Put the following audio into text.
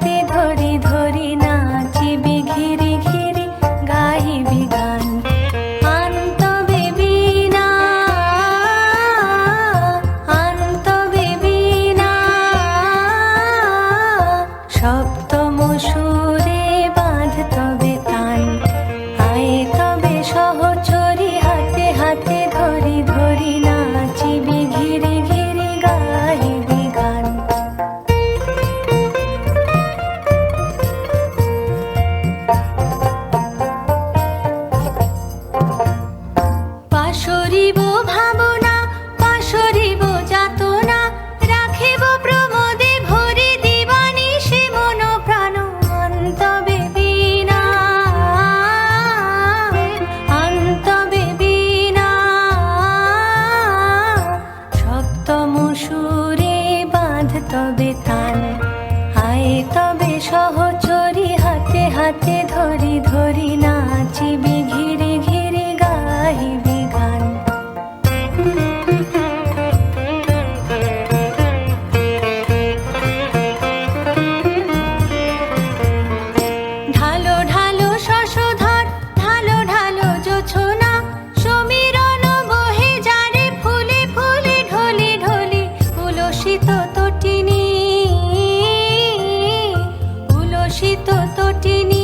হাতে ধরি ধরি নাচিবি ঘিরি ঘিরি গাহিবি গান। আন্তবে বীণা আন্তবে বীণা সপ্তম সুরে বাঁধ তবে তান। আয় তবে সহচরী হাতে হাতে ধরি ধরি নাচিবি ঘিরি ঘিরি গাহিবি গান। পাশরিব ভাবনা পাশরিব যাতনা রাখিব প্রমোদে ভরি দিবানিশি মন প্রাণ। আন্তবে বীণা আন্তবে বীণা সপ্তম সুরে বাঁধ তবে তান। আয় তবে সহচরী হাতে হাতে ধরি ধরি নাচিবি ঘিরি ঘিরি গাহিবি গান। ঢালো ঢালো শশধর ঢালো ঢালো জোছনা সমীরণ বহে যারে ফুলে ফুলে ঢলি ঢলি। উলসিত তটিনী উলসিত তটিনী